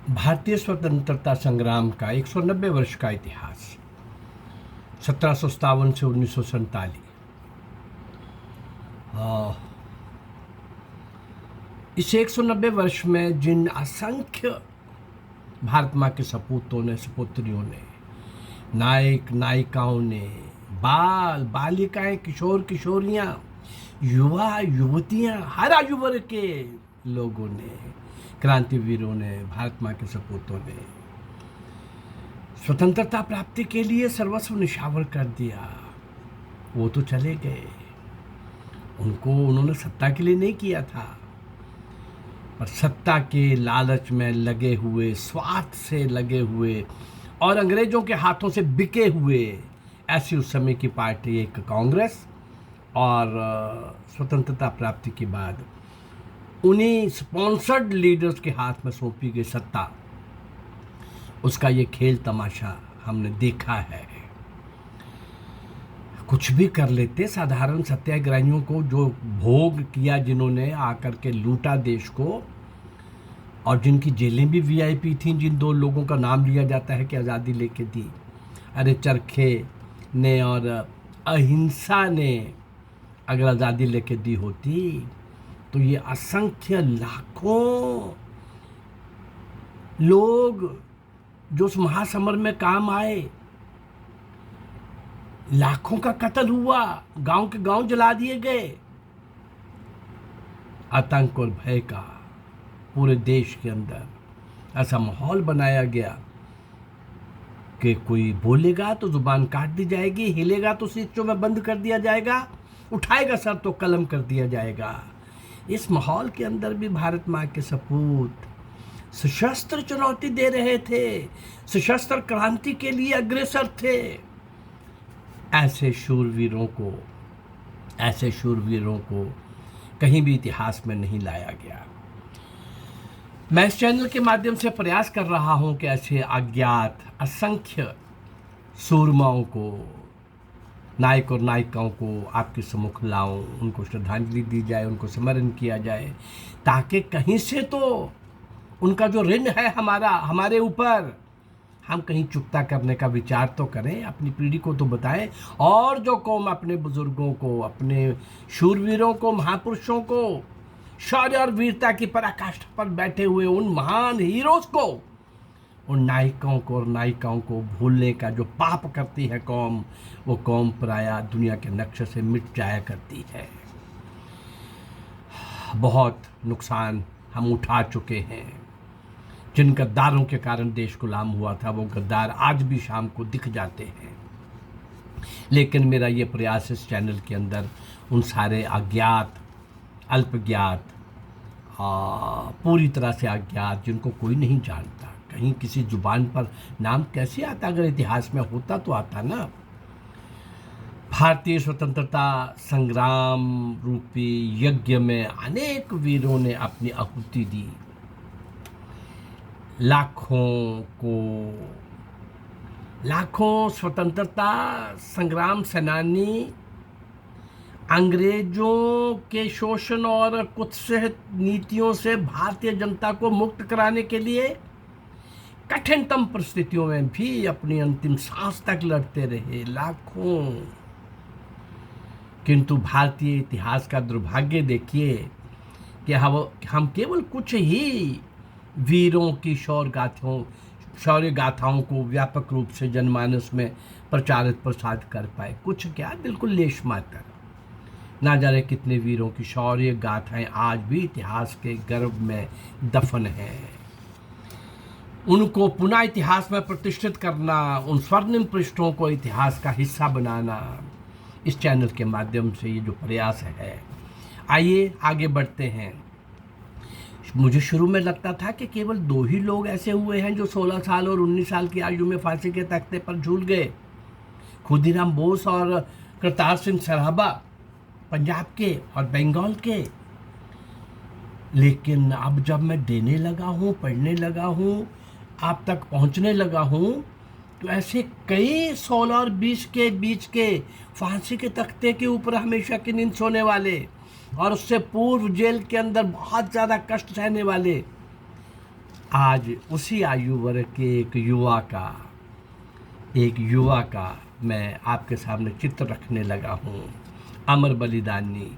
भारतीय स्वतंत्रता संग्राम का 190 वर्ष का इतिहास 1757 से 1947। इस 190 वर्ष में जिन असंख्य भारत माँ के सपूतों ने, सपुत्रियों ने, नायक नायिकाओं ने, बाल बालिकाएं, किशोर किशोरियां, युवा युवतियां, हर आयु वर्ग के लोगों ने, क्रांतिवीरों ने, भारत माँ के सपूतों ने स्वतंत्रता प्राप्ति के लिए सर्वस्व निछावर कर दिया। वो तो चले गए, उन्होंने सत्ता के लिए नहीं किया था, पर सत्ता के लालच में लगे हुए, स्वार्थ से लगे हुए और अंग्रेजों के हाथों से बिके हुए ऐसी उस समय की पार्टी एक कांग्रेस, और स्वतंत्रता प्राप्ति के बाद उन्हीं स्पॉन्सर्ड लीडर्स के हाथ में सौंपी गई सत्ता, उसका ये खेल तमाशा हमने देखा है। कुछ भी कर लेते साधारण सत्याग्रहियों को, जो भोग किया, जिन्होंने आकर के लूटा देश को, और जिनकी जेलें भी वीआईपी थीं, जिन दो लोगों का नाम लिया जाता है कि आज़ादी लेके दी। अरे चरखे ने और अहिंसा ने अगर आज़ादी लेके दी होती तो ये असंख्य लाखों लोग जो उस महासमर में काम आए, लाखों का कत्ल हुआ, गांव के गांव जला दिए गए, आतंक और भय का पूरे देश के अंदर ऐसा माहौल बनाया गया कि कोई बोलेगा तो जुबान काट दी जाएगी, हिलेगा तो सीटों में बंद कर दिया जाएगा, उठाएगा सर तो कलम कर दिया जाएगा। इस माहौल के अंदर भी भारत माँ के सपूत सशस्त्र चुनौती दे रहे थे, सशस्त्र क्रांति के लिए अग्रसर थे। ऐसे शूरवीरों को कहीं भी इतिहास में नहीं लाया गया। मैं इस चैनल के माध्यम से प्रयास कर रहा हूं कि ऐसे अज्ञात असंख्य सूरमाओं को, नायक और नायिकाओं को आपके सम्मुख लाऊं, उनको श्रद्धांजलि दी जाए, उनको स्मरण किया जाए, ताकि कहीं से तो उनका जो ऋण है हमारे ऊपर, हम कहीं चुकता करने का विचार तो करें, अपनी पीढ़ी को तो बताएं, और जो कौम अपने बुजुर्गों को, अपने शूरवीरों को, महापुरुषों को, शौर्य और वीरता की पराकाष्ठा पर बैठे हुए उन महान हीरोज को, उन नायकों को और नायिकाओं को भूलने का जो पाप करती है कौम, वो कौम प्रायः दुनिया के नक्शे से मिट जाया करती है। बहुत नुकसान हम उठा चुके हैं। जिन गद्दारों के कारण देश गुलाम हुआ था, वो गद्दार आज भी शाम को दिख जाते हैं। लेकिन मेरा ये प्रयास इस चैनल के अंदर उन सारे अज्ञात, अल्पज्ञात, पूरी तरह से अज्ञात, जिनको कोई नहीं जानता, कहीं किसी जुबान पर नाम कैसे आता, अगर इतिहास में होता तो आता ना। भारतीय स्वतंत्रता संग्राम रूपी यज्ञ में अनेक वीरों ने अपनी आहुति दी। लाखों स्वतंत्रता संग्राम सेनानी अंग्रेजों के शोषण और कुत्सित नीतियों से भारतीय जनता को मुक्त कराने के लिए कठिनतम परिस्थितियों में भी अपनी अंतिम सांस तक लड़ते रहे, लाखों। किंतु भारतीय इतिहास का दुर्भाग्य देखिए कि हम केवल कुछ ही वीरों की शौर्य गाथाओं को व्यापक रूप से जनमानस में प्रचारित प्रसारित कर पाए। कुछ क्या, बिल्कुल लेश मात्र। ना जाने कितने वीरों की शौर्य गाथाएं आज भी इतिहास के गर्भ में दफन हैं। उनको पुनः इतिहास में प्रतिष्ठित करना, उन स्वर्णिम पृष्ठों को इतिहास का हिस्सा बनाना, इस चैनल के माध्यम से ये जो प्रयास है। आइए आगे बढ़ते हैं। मुझे शुरू में लगता था कि केवल 2 ही लोग ऐसे हुए हैं जो 16 साल और 19 साल की आयु में फांसी के तख्ते पर झूल गए, खुदीराम बोस और करतार सिंह सराभा, पंजाब के और बंगाल के। लेकिन अब जब मैं देने लगा हूँ, पढ़ने लगा हूँ, आप तक पहुँचने लगा हूँ, तो ऐसे कई 16 और 20 के बीच के फांसी के तख्ते के ऊपर हमेशा की नींद सोने वाले, और उससे पूर्व जेल के अंदर बहुत ज़्यादा कष्ट सहने वाले आज उसी आयु वर्ग के एक युवा का मैं आपके सामने चित्र रखने लगा हूँ। अमर बलिदानी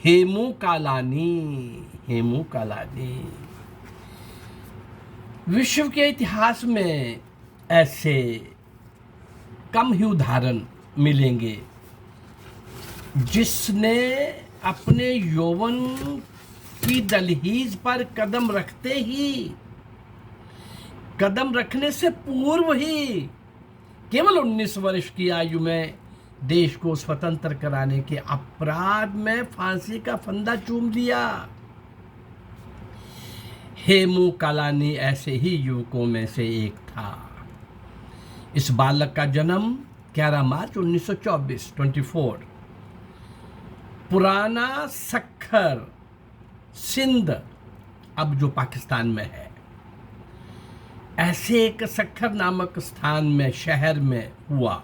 हेमू कालानी। विश्व के इतिहास में ऐसे कम ही उदाहरण मिलेंगे जिसने अपने यौवन की दहलीज पर कदम रखने से पूर्व ही केवल 19 वर्ष की आयु में देश को स्वतंत्र कराने के अपराध में फांसी का फंदा चूम दिया। हेमू कालानी ऐसे ही युवकों में से एक था। इस बालक का जन्म 11 मार्च 1924 पुराना सक्खर सिंध, अब जो पाकिस्तान में है, ऐसे एक सक्खर नामक स्थान में, शहर में हुआ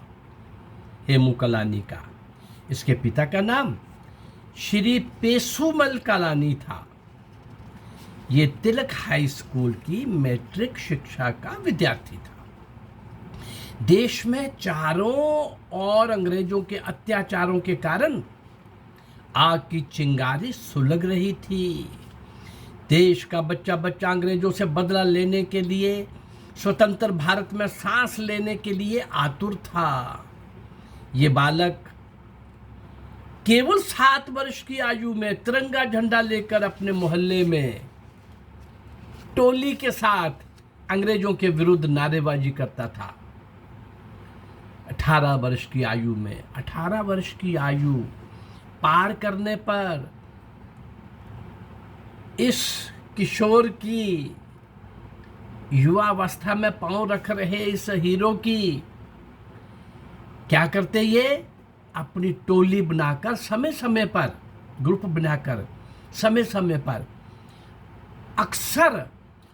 हेमू कालानी का। इसके पिता का नाम श्री पेसुमल कालानी था। ये तिलक हाई स्कूल की मैट्रिक शिक्षा का विद्यार्थी था। देश में चारों ओर अंग्रेजों के अत्याचारों के कारण आग की चिंगारी सुलग रही थी। देश का बच्चा बच्चा अंग्रेजों से बदला लेने के लिए, स्वतंत्र भारत में सांस लेने के लिए आतुर था। ये बालक केवल 7 वर्ष की आयु में तिरंगा झंडा लेकर अपने मोहल्ले में टोली के साथ अंग्रेजों के विरुद्ध नारेबाजी करता था। 18 वर्ष की आयु में, 18 वर्ष की आयु पार करने पर इस किशोर की युवावस्था में पांव रख रहे इस हीरो की क्या करते, ये अपनी टोली बनाकर समय समय पर, ग्रुप बनाकर समय समय पर अक्सर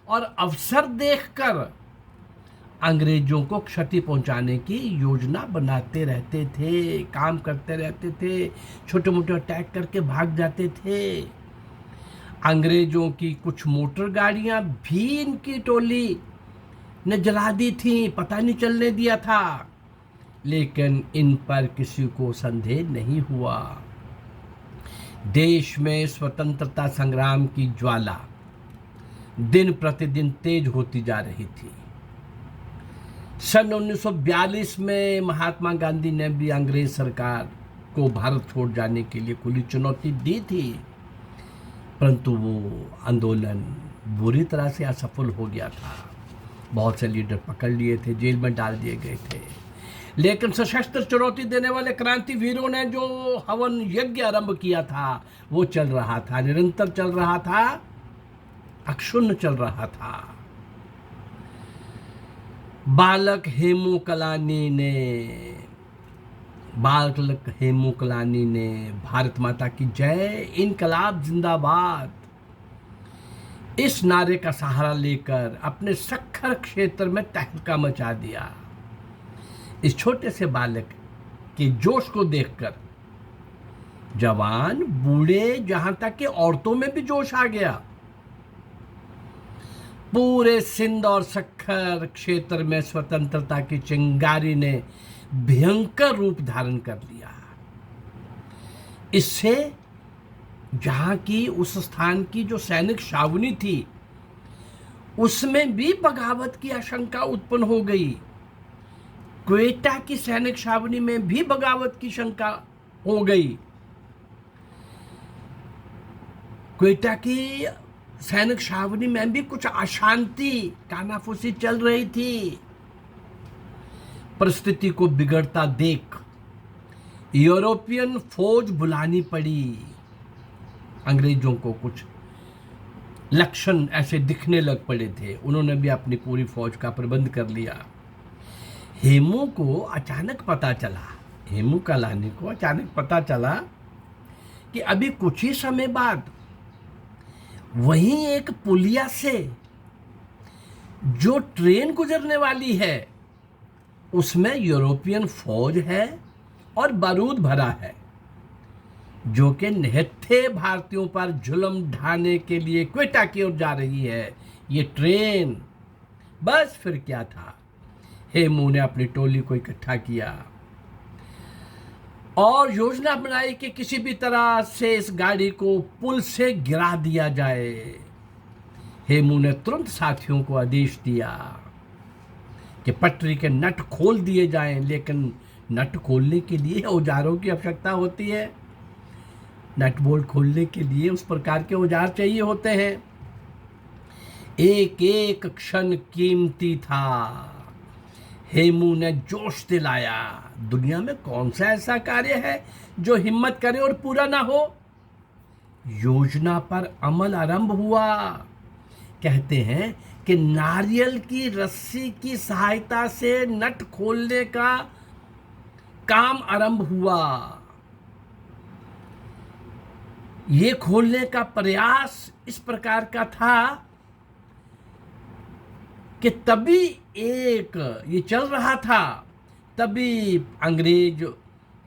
और अवसर देखकर अंग्रेजों को क्षति पहुंचाने की योजना बनाते रहते थे, काम करते रहते थे, छोटे मोटे अटैक करके भाग जाते थे। अंग्रेजों की कुछ मोटर गाड़ियां भी इनकी टोली ने जला दी थी, पता नहीं चलने दिया था, लेकिन इन पर किसी को संदेह नहीं हुआ। देश में स्वतंत्रता संग्राम की ज्वाला दिन प्रतिदिन तेज होती जा रही थी। सन 1942 में महात्मा गांधी ने भी अंग्रेज सरकार को भारत छोड़ जाने के लिए खुली चुनौती दी थी, परंतु वो आंदोलन बुरी तरह से असफल हो गया था। बहुत से लीडर पकड़ लिए थे, जेल में डाल दिए गए थे, लेकिन सशस्त्र चुनौती देने वाले क्रांति वीरों ने जो हवन यज्ञ आरंभ किया था वो चल रहा था, निरंतर चल रहा था, अक्षुण्ण चल रहा था। बालक हेमू कालानी ने भारत माता की जय, इनकलाब जिंदाबाद, इस नारे का सहारा लेकर अपने सक्खर क्षेत्र में तहलका मचा दिया। इस छोटे से बालक के जोश को देखकर जवान बूढ़े, जहां तक कि औरतों में भी जोश आ गया। पूरे सिंध और सक्खर क्षेत्र में स्वतंत्रता की चिंगारी ने भयंकर रूप धारण कर लिया। इससे जहां की उस स्थान की जो सैनिक छावनी थी उसमें भी बगावत की आशंका उत्पन्न हो गई। क्वेटा की सैनिक छावनी में भी बगावत की शंका हो गई। क्वेटा की सैनिक छावनी में भी कुछ अशांति, कानाफूसी चल रही थी। परिस्थिति को बिगड़ता देख यूरोपियन फौज बुलानी पड़ी। अंग्रेजों को कुछ लक्षण ऐसे दिखने लग पड़े थे, उन्होंने भी अपनी पूरी फौज का प्रबंध कर लिया। हेमू कालानी को अचानक पता चला कि अभी कुछ ही समय बाद वहीं एक पुलिया से जो ट्रेन गुजरने वाली है उसमें यूरोपियन फौज है और बारूद भरा है, जो कि निहत्थे भारतीयों पर जुल्म ढाने के लिए क्वेटा की ओर जा रही है। ये ट्रेन। बस फिर क्या था, हेमू ने अपनी टोली को इकट्ठा किया और योजना बनाई कि किसी भी तरह से इस गाड़ी को पुल से गिरा दिया जाए। हेमू ने तुरंत साथियों को आदेश दिया कि पटरी के नट खोल दिए जाएं, लेकिन नट खोलने के लिए औजारों की आवश्यकता होती है। नट बोल्ट खोलने के लिए उस प्रकार के औजार चाहिए होते हैं। एक एक क्षण कीमती था। हेमू ने जोश दिलाया। दुनिया में कौन सा ऐसा कार्य है जो हिम्मत करे और पूरा ना हो। योजना पर अमल आरंभ हुआ। कहते हैं कि नारियल की रस्सी की सहायता से नट खोलने का काम आरंभ हुआ। ये खोलने का प्रयास इस प्रकार का था कि तभी ये चल रहा था, तभी अंग्रेज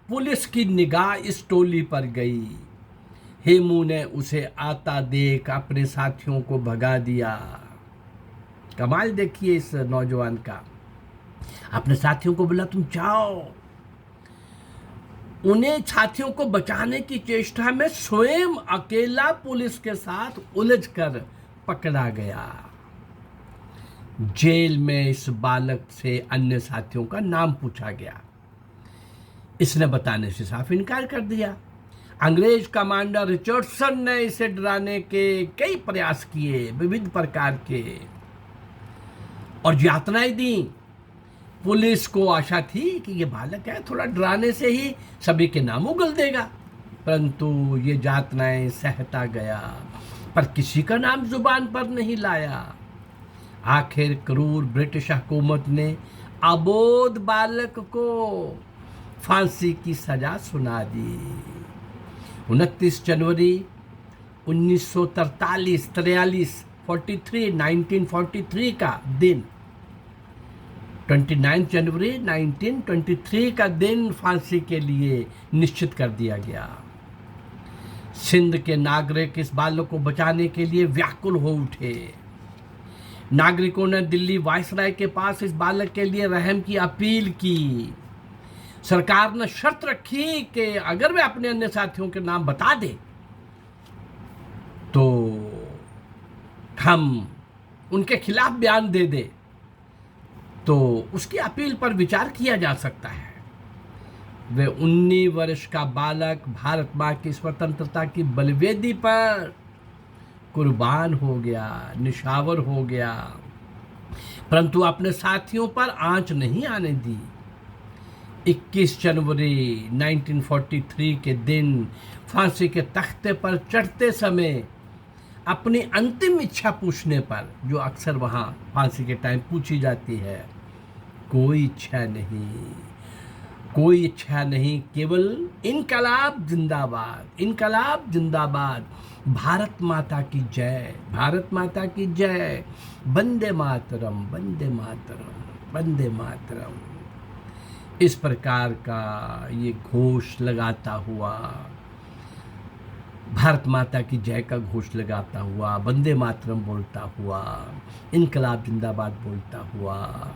पुलिस की निगाह इस टोली पर गई। हेमू ने उसे आता देख अपने साथियों को भगा दिया। कमाल देखिए इस नौजवान का। अपने साथियों को बोला तुम जाओ। उन्हें साथियों को बचाने की चेष्टा में स्वयं अकेला पुलिस के साथ उलझकर पकड़ा गया। जेल में इस बालक से अन्य साथियों का नाम पूछा गया। इसने बताने से साफ इनकार कर दिया। अंग्रेज कमांडर रिचर्डसन ने इसे डराने के कई प्रयास किए, विविध प्रकार के, और यातनाएं दी। पुलिस को आशा थी कि ये बालक है, थोड़ा डराने से ही सभी के नाम उगल देगा, परंतु ये यातनाएं सहता गया, पर किसी का नाम जुबान पर नहीं लाया। आखिर क्रूर ब्रिटिश हुकूमत ने अबोध बालक को फांसी की सजा सुना दी। 29 जनवरी 1943 का दिन, 29 जनवरी 1923 का दिन फांसी के लिए निश्चित कर दिया गया। सिंध के नागरिक इस बालक को बचाने के लिए व्याकुल हो उठे। नागरिकों ने दिल्ली वायसराय के पास इस बालक के लिए रहम की अपील की। सरकार ने शर्त रखी कि अगर वे अपने अन्य साथियों के नाम बता दे तो हम उनके खिलाफ बयान दे दे, तो उसकी अपील पर विचार किया जा सकता है। वे 19 वर्ष का बालक भारत मां की स्वतंत्रता की बलिवेदी पर कुर्बान हो गया, निशावर हो गया, परंतु अपने साथियों पर आंच नहीं आने दी। 21 जनवरी 1943 के दिन फांसी के तख्ते पर चढ़ते समय अपनी अंतिम इच्छा पूछने पर, जो अक्सर वहाँ फांसी के टाइम पूछी जाती है, कोई इच्छा नहीं, कोई इच्छा नहीं, केवल इनकलाब जिंदाबाद, इनकलाब जिंदाबाद, भारत माता की जय, भारत माता की जय, वंदे मातरम, वंदे मातरम, वंदे मातरम। इस प्रकार का ये घोष लगाता हुआ, भारत माता की जय का घोष लगाता हुआ, वंदे मातरम बोलता हुआ, इनकलाब जिंदाबाद बोलता हुआ,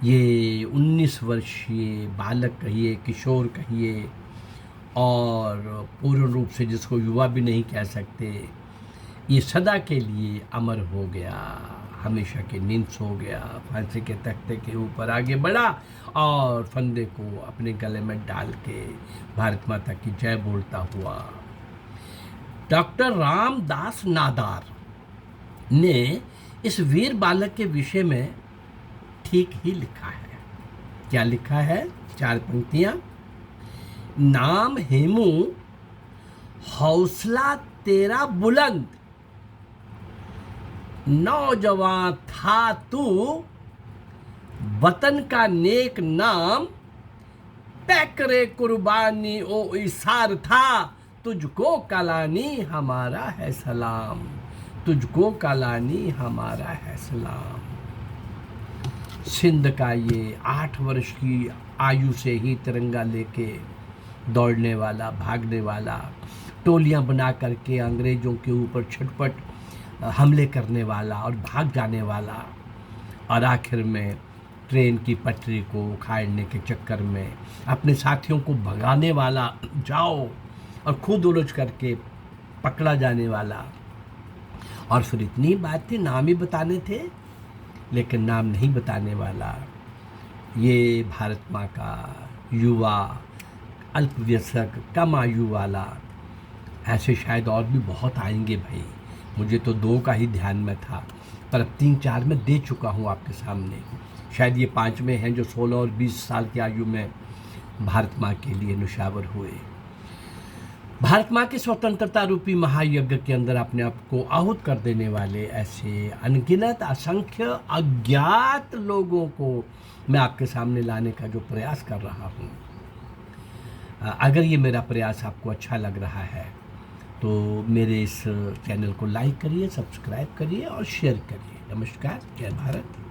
ये 19 वर्षीय बालक कहिए, किशोर कहिए, और पूर्ण रूप से जिसको युवा भी नहीं कह सकते, ये सदा के लिए अमर हो गया, हमेशा की नींद सो गया, फांसी के तख्ते के ऊपर आगे बढ़ा और फंदे को अपने गले में डाल के भारत माता की जय बोलता हुआ। डॉक्टर रामदास नादार ने इस वीर बालक के विषय में ठीक ही लिखा है। क्या लिखा है? 4 पंक्तियां। नाम हेमू, हौसला तेरा बुलंद, नौजवान था तू, वतन का नेक नाम, पैकरे कुर्बानी ओ इसार था, तुझको कालानी हमारा है सलाम, तुझको कालानी हमारा है सलाम। सिंध का ये 8 वर्ष की आयु से ही तिरंगा लेके दौड़ने वाला, भागने वाला, टोलियां बना करके अंग्रेजों के ऊपर छटपट हमले करने वाला और भाग जाने वाला, और आखिर में ट्रेन की पटरी को उखाड़ने के चक्कर में अपने साथियों को भगाने वाला, जाओ, और खुद उलझ करके पकड़ा जाने वाला। और फिर इतनी बात थी, नाम ही बताने थे, लेकिन नाम नहीं बताने वाला। ये भारत माँ का युवा, अल्पवयस्क, कम आयु वाला, ऐसे शायद और भी बहुत आएंगे भाई। मुझे तो 2 का ही ध्यान में था, पर अब 3-4 में दे चुका हूँ आपके सामने। शायद ये 5वें हैं जो 16 और 20 साल की आयु में भारत माँ के लिए नुशावर हुए। भारत माँ के स्वतंत्रता रूपी महायज्ञ के अंदर अपने आप को आहूत कर देने वाले ऐसे अनगिनत, असंख्य अज्ञात लोगों को मैं आपके सामने लाने का जो प्रयास कर रहा हूँ। अगर ये मेरा प्रयास आपको अच्छा लग रहा है तो मेरे इस चैनल को लाइक करिए, सब्सक्राइब करिए और शेयर करिए। नमस्कार, जय भारत।